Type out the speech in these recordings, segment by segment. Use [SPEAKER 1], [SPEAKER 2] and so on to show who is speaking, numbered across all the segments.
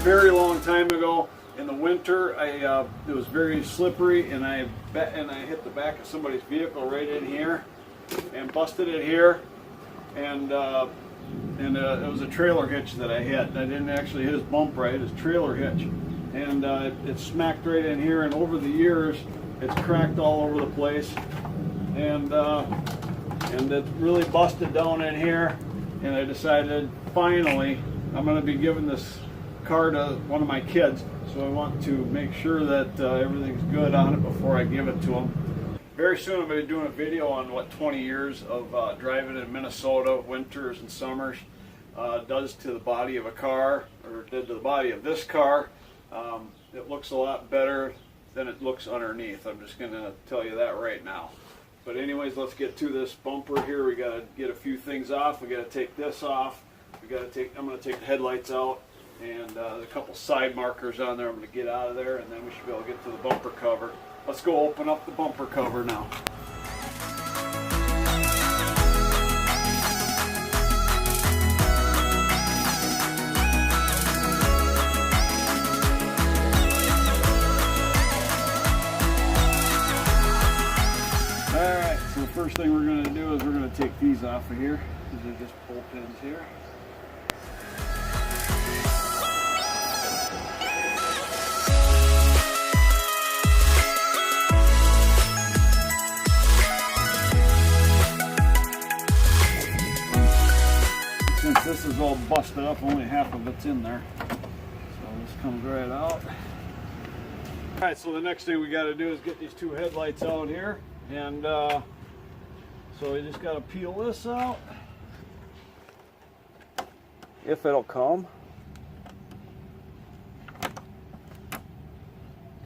[SPEAKER 1] very long time ago in the winter. It was very slippery, and I hit the back of somebody's vehicle right in here and busted it here, and it was a trailer hitch that I hit. I didn't actually hit his bumper, I hit his trailer hitch, and it smacked right in here, and over the years it's cracked all over the place, and it really busted down in here, and I decided finally I'm going to be giving this car to one of my kids, so I want to make sure that everything's good on it before I give it to him. Very soon I'm going to be doing a video on what 20 years of driving in Minnesota, winters and summers, does to the body of a car, or did to the body of this car. It looks a lot better than it looks underneath. I'm just going to tell you that right now. But anyways, let's get to this bumper here. We got to get a few things off. We got to take this off. I'm going to take the headlights out, and there's a couple side markers on there I'm going to get out of there, and then we should be able to get to the bumper cover. Let's go open up the bumper cover now. Alright, so the first thing we're going to do is we're going to take these off of here. These are just pull pins here. Since this is all busted up, only half of it's in there. So this comes right out. Alright, so the next thing we got to do is get these two headlights out here. And so we just got to peel this out. If it'll come.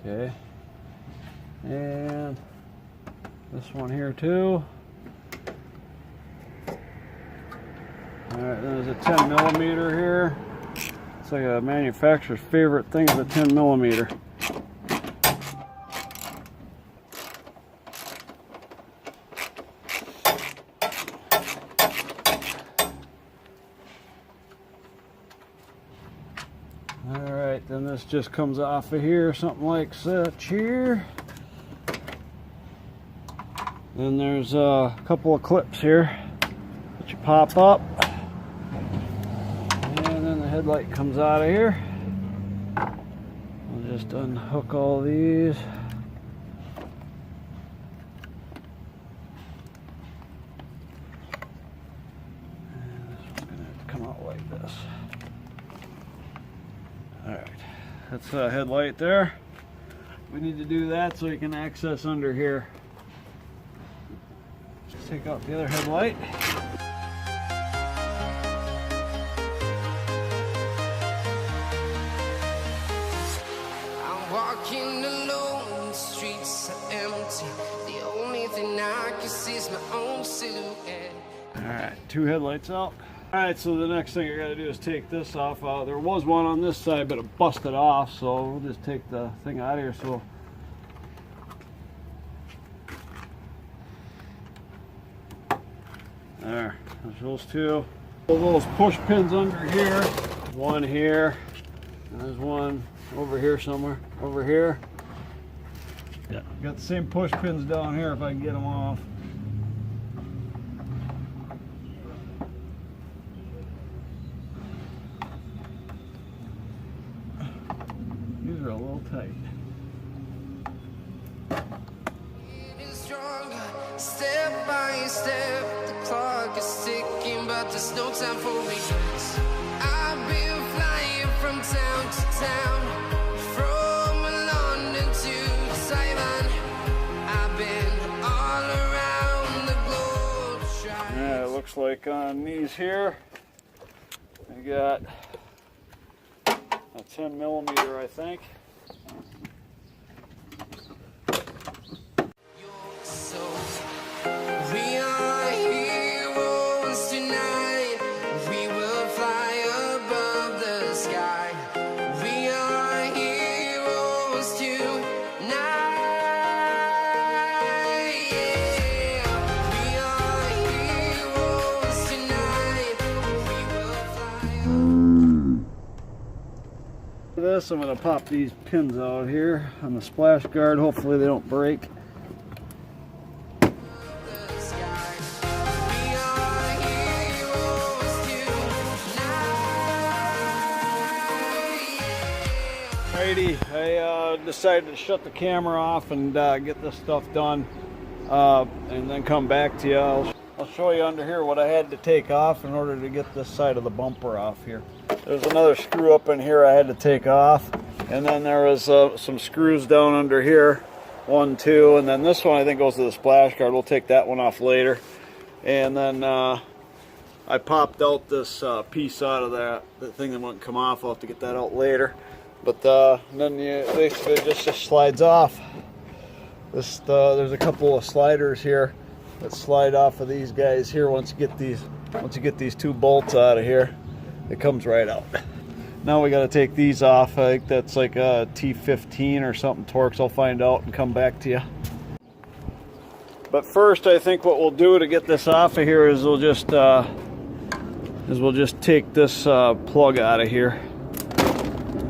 [SPEAKER 1] Okay. And this one here too. Alright, there's a 10 millimeter here. It's like a manufacturer's favorite thing is a 10 millimeter. Alright, then this just comes off of here, something like such here. Then there's a couple of clips here that you pop up. And then the headlight comes out of here. I'll just unhook all these. And this one's going to come out like this. Alright, that's a headlight there. We need to do that so you can access under here. Just take out the other headlight.
[SPEAKER 2] I'm walking alone, the streets are empty. The only thing I can see is my own silhouette.
[SPEAKER 1] Alright, two headlights out. Alright, so the next thing I gotta do is take this off. There was one on this side, but it busted off, so we'll just take the thing out of here. So there's those two. All those push pins under here. One here, and there's one over here somewhere. Over here. Yeah, got the same push pins down here if I can get them off. These are a little tight.
[SPEAKER 2] Step by step, the clock is ticking, but there's no time for regrets. I've been flying from town to town, from London to Taiwan. I've been all around the globe.
[SPEAKER 1] Yeah, it looks like on these here, I got a 10 millimeter, I think.
[SPEAKER 2] We are heroes tonight. We will fly above the sky. We are heroes tonight. Yeah. We are heroes tonight. We will fly.
[SPEAKER 1] this, I'm going to pop these pins out here on the splash guard. Hopefully they don't break. Alrighty, I decided to shut the camera off and get this stuff done, and then come back to you. I'll show you under here what I had to take off in order to get this side of the bumper off here. There's another screw up in here I had to take off, and then there was some screws down under here, 1, 2, and then this one I think goes to the splash guard. We'll take that one off later. And then I popped out this piece out of the thing that wouldn't come off. I'll have to get that out later. But then basically it just slides off. There's a couple of sliders here that slide off of these guys here. Once you get these 2 bolts out of here, it comes right out. Now we got to take these off. I think that's like a T15 or something Torx. I'll find out and come back to you. But first, I think what we'll do to get this off of here is we'll just take this plug out of here.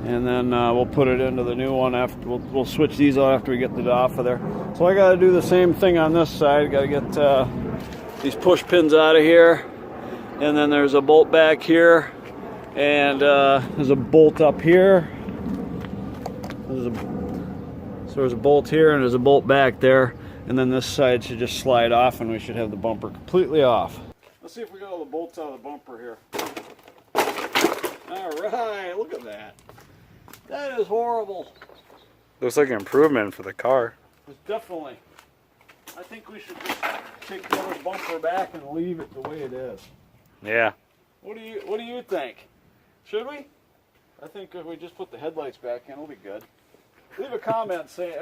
[SPEAKER 1] And then we'll put it into the new one after. We'll switch these out after we get it off of there. So I got to do the same thing on this side. Got to get these push pins out of here, and then there's a bolt back here, and there's a bolt up here. So there's a bolt here, and there's a bolt back there, and then this side should just slide off, and we should have the bumper completely off. Let's see if we got all the bolts out of the bumper here. All right, look at that. That is horrible.
[SPEAKER 3] Looks like an improvement for the car.
[SPEAKER 1] It's definitely. I think we should just take the other bumper back and leave it the way it is.
[SPEAKER 3] Yeah.
[SPEAKER 1] What do you think? Should we? I think if we just put the headlights back in, it'll be good. Leave a comment saying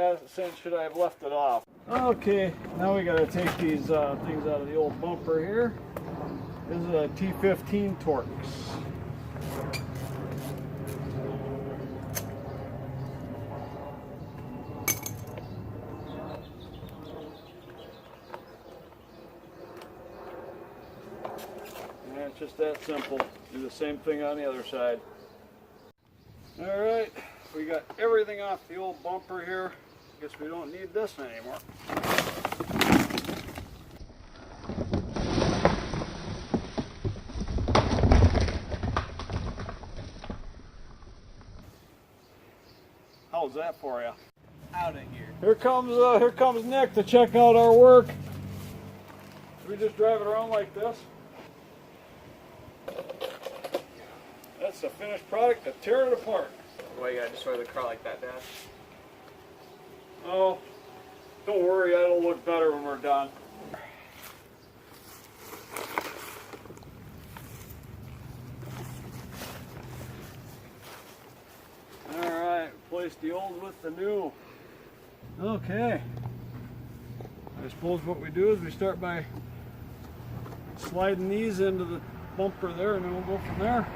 [SPEAKER 1] should I have left it off. Okay, now we got to take these things out of the old bumper here. This is a T15 Torx. It's just that simple. Do the same thing on the other side. Alright, we got everything off the old bumper here. Guess we don't need this anymore. How's that for you?
[SPEAKER 4] Out of here.
[SPEAKER 1] Here comes Nick to check out our work. We just drive it around like this. That's the finished product to tear it apart.
[SPEAKER 4] Why you gotta destroy the car like that, Dad?
[SPEAKER 1] Oh, don't worry, it'll look better when we're done. Alright, replace the old with the new. Okay. I suppose what we do is we start by sliding these into the bumper there, and then we'll go from there.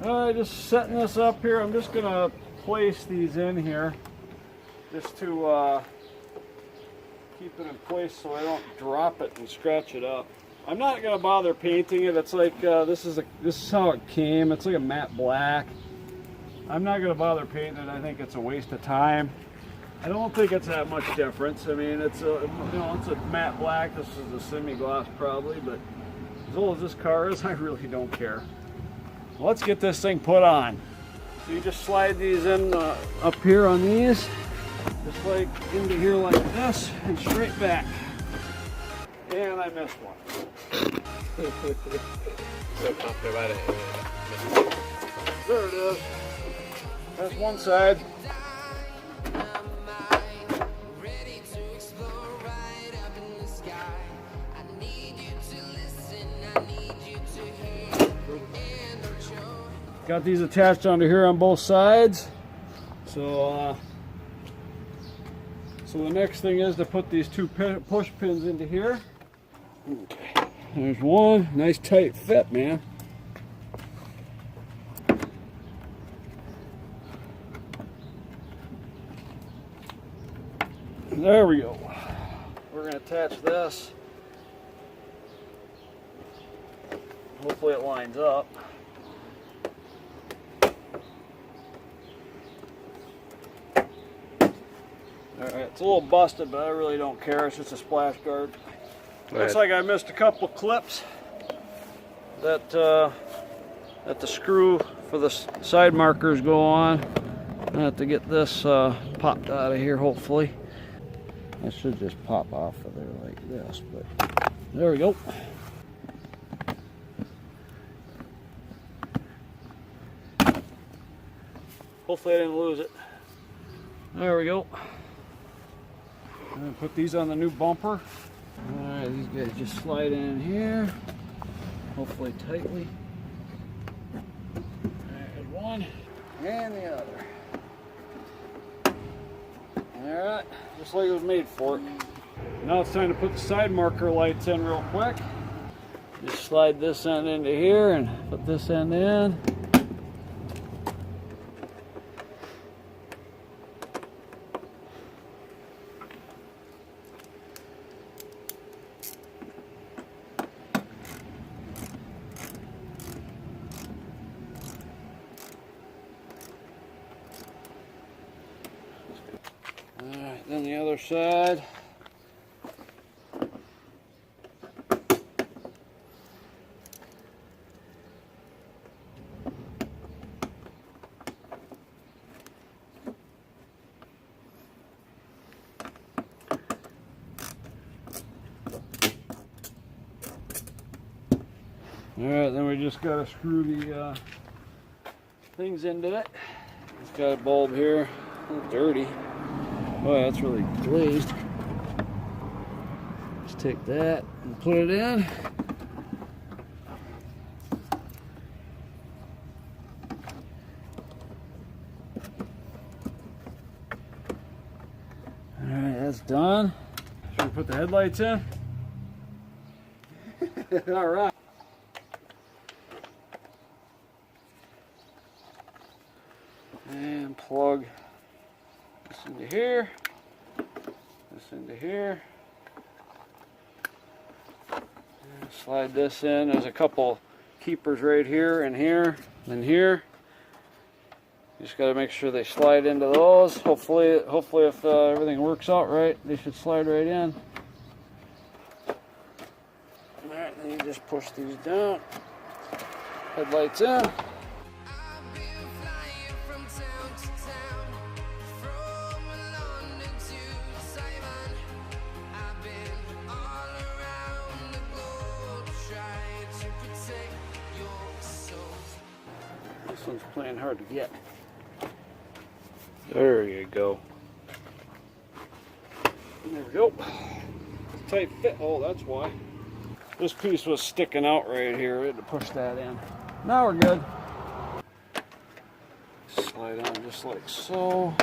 [SPEAKER 1] Alright, just setting this up here. I'm just going to place these in here just to keep it in place so I don't drop it and scratch it up. I'm not going to bother painting it. It's like this is how it came. It's like a matte black. I'm not going to bother painting it. I think it's a waste of time. I don't think it's that much difference. I mean, it's a it's a matte black. This is a semi-gloss probably, but as old as this car is, I really don't care. Let's get this thing put on. So you just slide these in up here on these, just like into here like this, and straight back. And I missed one.
[SPEAKER 4] So confident about it.
[SPEAKER 1] There it is. That's one side. Got these attached onto here on both sides. So the next thing is to put these 2 push pins into here. Okay, there's one. Nice tight fit, man. There we go. we're going to attach this. Hopefully it lines up. Alright, it's a little busted, but I really don't care. It's just a splash guard. Looks like I missed a couple clips that the screw for the side markers go on. I have to get this popped out of here, hopefully. I should just pop off of there like this, but there we go. Hopefully I didn't lose it. There we go. I'm gonna put these on the new bumper. Alright, these guys just slide in here, hopefully tightly. There's one, and the other. Alright, just like it was made for it. Now it's time to put the side marker lights in real quick. Just slide this end into here and put this end in. Alright, then the other side. Alright, then we just got to screw the things into it. It's got a bulb here, a little dirty. Boy, that's really glazed. Just take that and put it in. Alright, that's done. Should we put the headlights in? Alright. And plug this into here, this into here. And slide this in. There's a couple keepers right here and here and here. You just got to make sure they slide into those. Hopefully if everything works out right, they should slide right in. Alright, then you just push these down. Headlights in. This one's playing hard to get.
[SPEAKER 3] There you go.
[SPEAKER 1] There we go. Tight fit. Oh, that's why. This piece was sticking out right here. We had to push that in. Now we're good. Slide on just like so.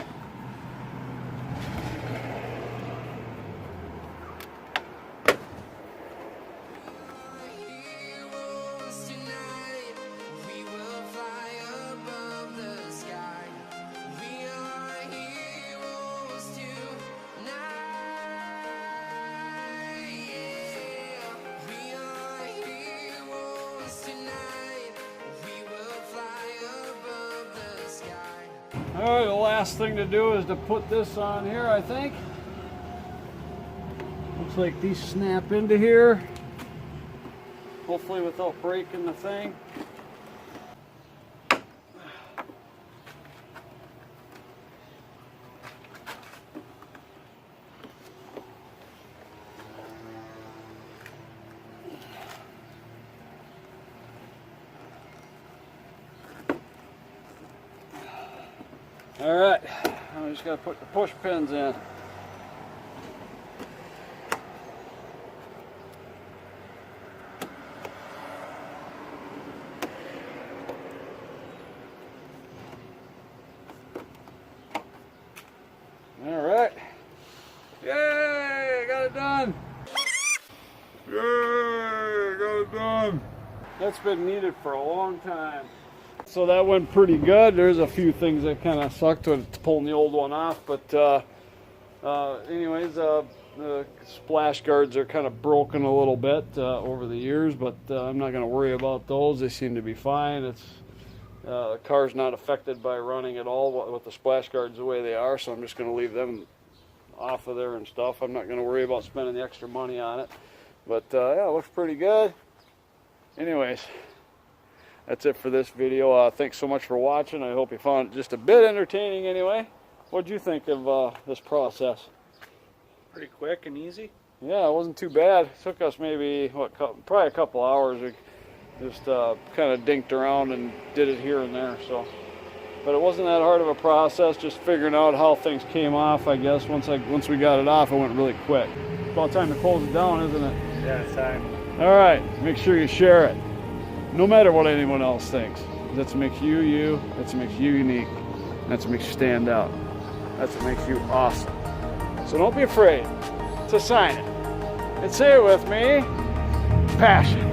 [SPEAKER 1] Alright, the last thing to do is to put this on here, I think. Looks like these snap into here. Hopefully without breaking the thing. Alright, I just got to put the push pins in. Alright. Yay! Got it done! Yay! Got it done! That's been needed for a long time. So that went pretty good. There's a few things that kind of sucked with pulling the old one off, but anyways, The splash guards are kind of broken a little bit over the years, but I'm not going to worry about those. They seem to be fine. The car's not affected by running at all with the splash guards the way they are, so I'm just going to leave them off of there and stuff. I'm not going to worry about spending the extra money on it. But yeah, it looks pretty good. Anyways, that's it for this video. Thanks so much for watching. I hope you found it just a bit entertaining anyway. What'd you think of this process?
[SPEAKER 3] Pretty quick and easy.
[SPEAKER 1] Yeah, it wasn't too bad. It took us maybe, probably a couple hours. We just kind of dinked around and did it here and there. So, but it wasn't that hard of a process, just figuring out how things came off, I guess. Once we got it off, it went really quick. It's about time to close it down, isn't it?
[SPEAKER 3] Yeah, it's time.
[SPEAKER 1] All right, make sure you share it. No matter what anyone else thinks. That's what makes you you. That's what makes you unique. That's what makes you stand out. That's what makes you awesome. So don't be afraid to sign it. And say it with me, passion.